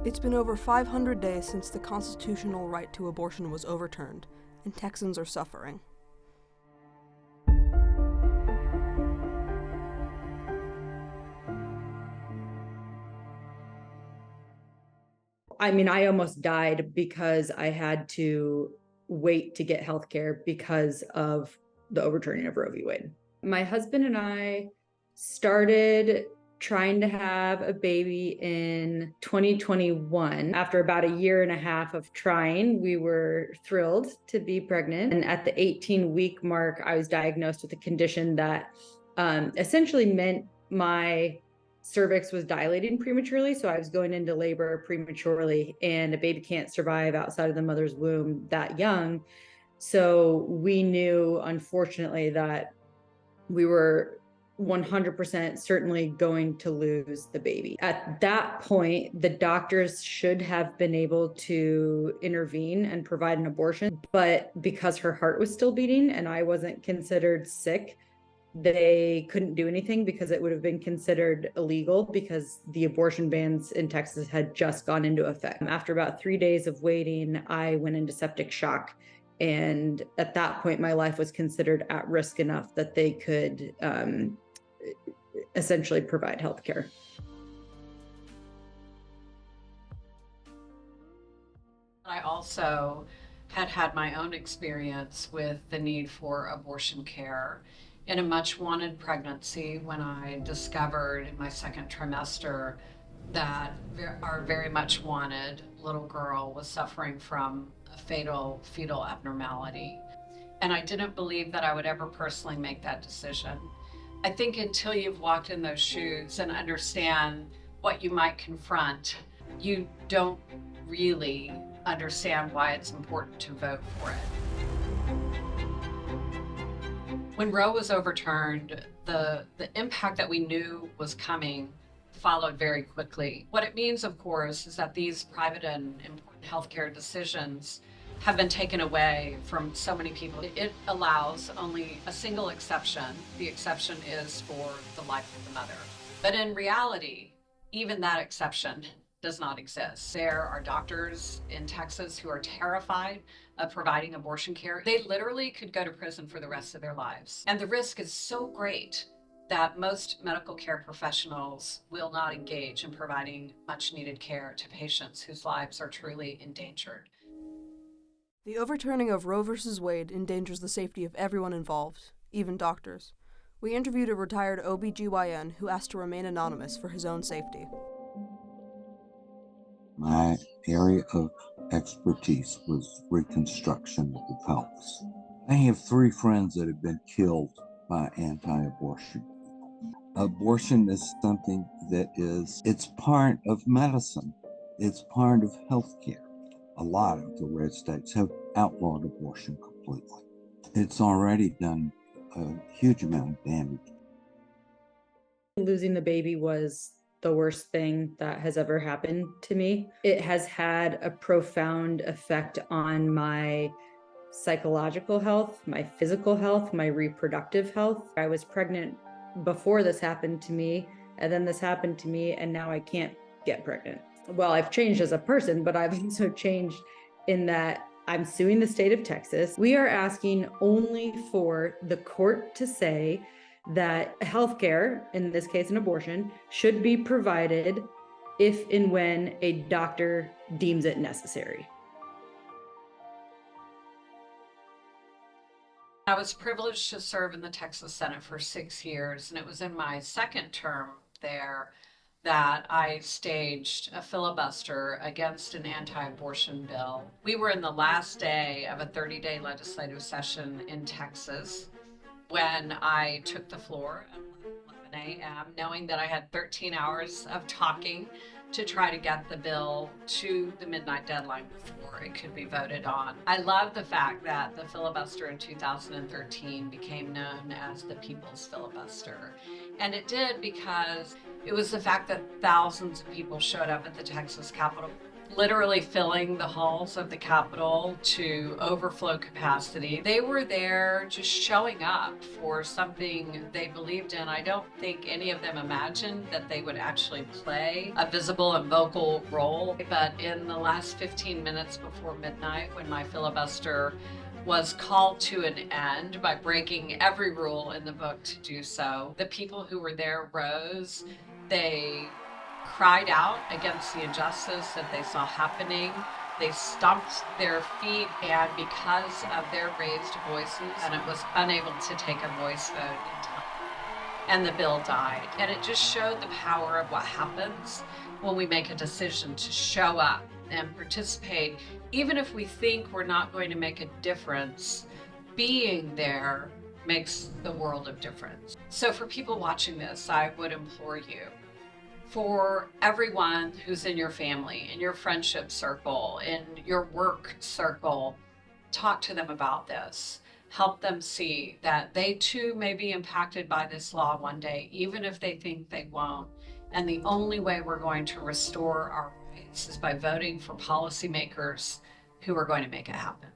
It's been over 500 days since the constitutional right to abortion was overturned, and Texans are suffering. I almost died because I had to wait to get healthcare because of the overturning of Roe v. Wade. My husband and I started trying to have a baby in 2021. After about a year and a half of trying, we were thrilled to be pregnant. And at the 18-week mark, I was diagnosed with a condition that essentially meant my cervix was dilating prematurely. So I was going into labor prematurely, and a baby can't survive outside of the mother's womb that young. So we knew, unfortunately, that we were 100% certainly going to lose the baby. At that point, the doctors should have been able to intervene and provide an abortion, but because her heart was still beating and I wasn't considered sick, they couldn't do anything because it would have been considered illegal because the abortion bans in Texas had just gone into effect. After about 3 days of waiting, I went into septic shock. And at that point, my life was considered at risk enough that they could essentially provide health care. I also had my own experience with the need for abortion care in a much wanted pregnancy when I discovered in my second trimester that our very much wanted little girl was suffering from a fatal fetal abnormality. And I didn't believe that I would ever personally make that decision. I think until you've walked in those shoes and understand what you might confront, you don't really understand why it's important to vote for it. When Roe was overturned, the impact that we knew was coming followed very quickly. What it means, of course, is that these private and important healthcare decisions have been taken away from so many people. It allows only a single exception. The exception is for the life of the mother. But in reality, even that exception does not exist. There are doctors in Texas who are terrified of providing abortion care. They literally could go to prison for the rest of their lives. And the risk is so great that most medical care professionals will not engage in providing much needed care to patients whose lives are truly endangered. The overturning of Roe v. Wade endangers the safety of everyone involved, even doctors. We interviewed a retired OB/GYN who asked to remain anonymous for his own safety. My area of expertise was reconstruction of the pelvis. I have 3 friends that have been killed by anti-abortion. Abortion is something that it's part of medicine. It's part of healthcare. A lot of the red states have outlawed abortion completely. It's already done a huge amount of damage. Losing the baby was the worst thing that has ever happened to me. It has had a profound effect on my psychological health, my physical health, my reproductive health. I was pregnant before this happened to me, and then this happened to me, and now I can't get pregnant. Well, I've changed as a person, but I've also changed in that I'm suing the state of Texas. We are asking only for the court to say that healthcare, in this case an abortion, should be provided if and when a doctor deems it necessary. I was privileged to serve in the Texas Senate for 6 years, and it was in my second term there that I staged a filibuster against an anti-abortion bill. We were in the last day of a 30-day legislative session in Texas when I took the floor at 11 a.m., knowing that I had 13 hours of talking to try to get the bill to the midnight deadline before it could be voted on. I love the fact that the filibuster in 2013 became known as the People's Filibuster. And it did because it was the fact that thousands of people showed up at the Texas Capitol literally filling the halls of the Capitol to overflow capacity. They were there just showing up for something they believed in. I don't think any of them imagined that they would actually play a visible and vocal role. But in the last 15 minutes before midnight, when my filibuster was called to an end by breaking every rule in the book to do so, the people who were there rose. They cried out against the injustice that they saw happening. They stomped their feet, and because of their raised voices, and it was unable to take a voice vote in time. And the bill died. And it just showed the power of what happens when we make a decision to show up and participate. Even if we think we're not going to make a difference, being there makes the world of difference. So for people watching this, I would implore you, for everyone who's in your family, in your friendship circle, in your work circle, talk to them about this. Help them see that they too may be impacted by this law one day, even if they think they won't. And the only way we're going to restore our rights is by voting for policymakers who are going to make it happen.